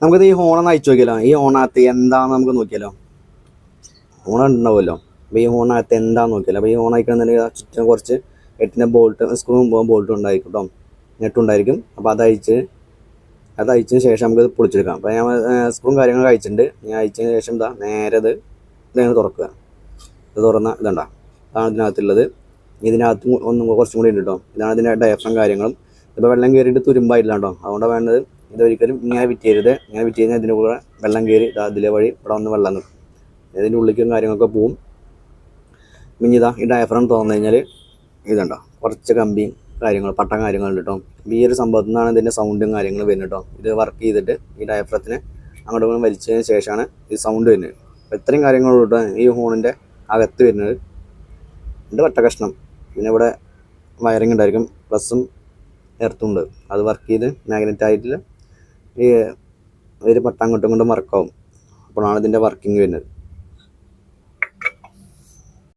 നമുക്കിത് ഈ ഹോണൊന്ന് അയച്ചു നോക്കിയാലോ. ഈ ഹോണകത്ത് എന്താണെന്ന് നമുക്ക് നോക്കിയാലോ. ഹോൺ ഉണ്ടാവുമല്ലോ. അപ്പോൾ ഈ ഹോണകത്ത് എന്താണെന്ന് നോക്കിയാലോ. അപ്പോൾ ഈ ഹോൺ അയക്കണമെന്നുണ്ടെങ്കിൽ ചുറ്റും കുറച്ച് എട്ടിൻ്റെ ബോൾട്ട് സ്ക്രൂവും ബോൾട്ടും ഉണ്ടായിരിക്കും കേട്ടോ, നെട്ടുണ്ടായിരിക്കും. അപ്പോൾ അതയച്ചതിന് ശേഷം നമുക്കത് പൊളിച്ചെടുക്കാം. അപ്പോൾ ഞാൻ സ്ക്രൂവും കാര്യങ്ങളൊക്കെ അയച്ചിട്ടുണ്ട്. ഞാൻ അയച്ചതിന് ശേഷം നേരെ ഇതാണ് തുറക്കുക. ഇത് തുറന്ന ഇതാണ് ഇതിനകത്തുള്ളത്. ഇതിനകത്ത് കുറച്ചും കൂടി ഉണ്ട് കേട്ടോ. ഇതാണ് ഇതിൻ്റെ ഡയഫ്രം കാര്യങ്ങളും. ഇപ്പോൾ വെള്ളം കയറിയിട്ട് തുരുമ്പായിട്ടില്ല കേട്ടോ. അതുകൊണ്ട് വേണ്ടത് ഇതൊരിക്കലും ഇങ്ങനെ വിറ്റ് ചെയ്യരുത്. ഇങ്ങനെ വിറ്റ് കഴിഞ്ഞാൽ ഇതിൻ്റെ കൂടെ വെള്ളം കയറി ഇതിലെ വഴി ഇവിടെ വന്ന് വെള്ളം നിൽക്കും. ഇതിൻ്റെ ഉള്ളിലേക്കും കാര്യങ്ങളൊക്കെ പോവും. പിന്നെ ഈ ഡയഫ്രം തുറന്നു കഴിഞ്ഞാൽ ഇതുണ്ടോ കുറച്ച് കമ്പിയും കാര്യങ്ങളും പട്ടം കാര്യങ്ങളുണ്ട് കേട്ടോ. ഈ ഒരു സംഭവത്തിൽ നിന്നാണ് ഇതിൻ്റെ സൗണ്ടും കാര്യങ്ങളും വരുന്നത് കേട്ടോ. ഇത് വർക്ക് ചെയ്തിട്ട് ഈ ഡയഫ്രത്തിന് അങ്ങോട്ട് ഇങ്ങോട്ട് വലിച്ചതിന് ശേഷമാണ് ഈ സൗണ്ട് വരുന്നത്. അപ്പോൾ ഇത്രയും കാര്യങ്ങളുള്ളൂ കേട്ടോ ഈ ഹോണിൻ്റെ അകത്ത് വരുന്നത്. രണ്ട് വട്ട കഷ്ണം, പിന്നെ ഇവിടെ വയറിങ് ഉണ്ടായിരിക്കും, പ്ലസും എർത്തും ഉണ്ട്. അത് വർക്ക് ചെയ്ത് മാഗ്നറ്റായിട്ട് ഈ ഒരു പട്ടം അങ്ങോട്ടും ഇങ്ങോട്ടും വർക്കാവും. അപ്പോഴാണ് ഇതിൻ്റെ വർക്കിംഗ് വരുന്നത്.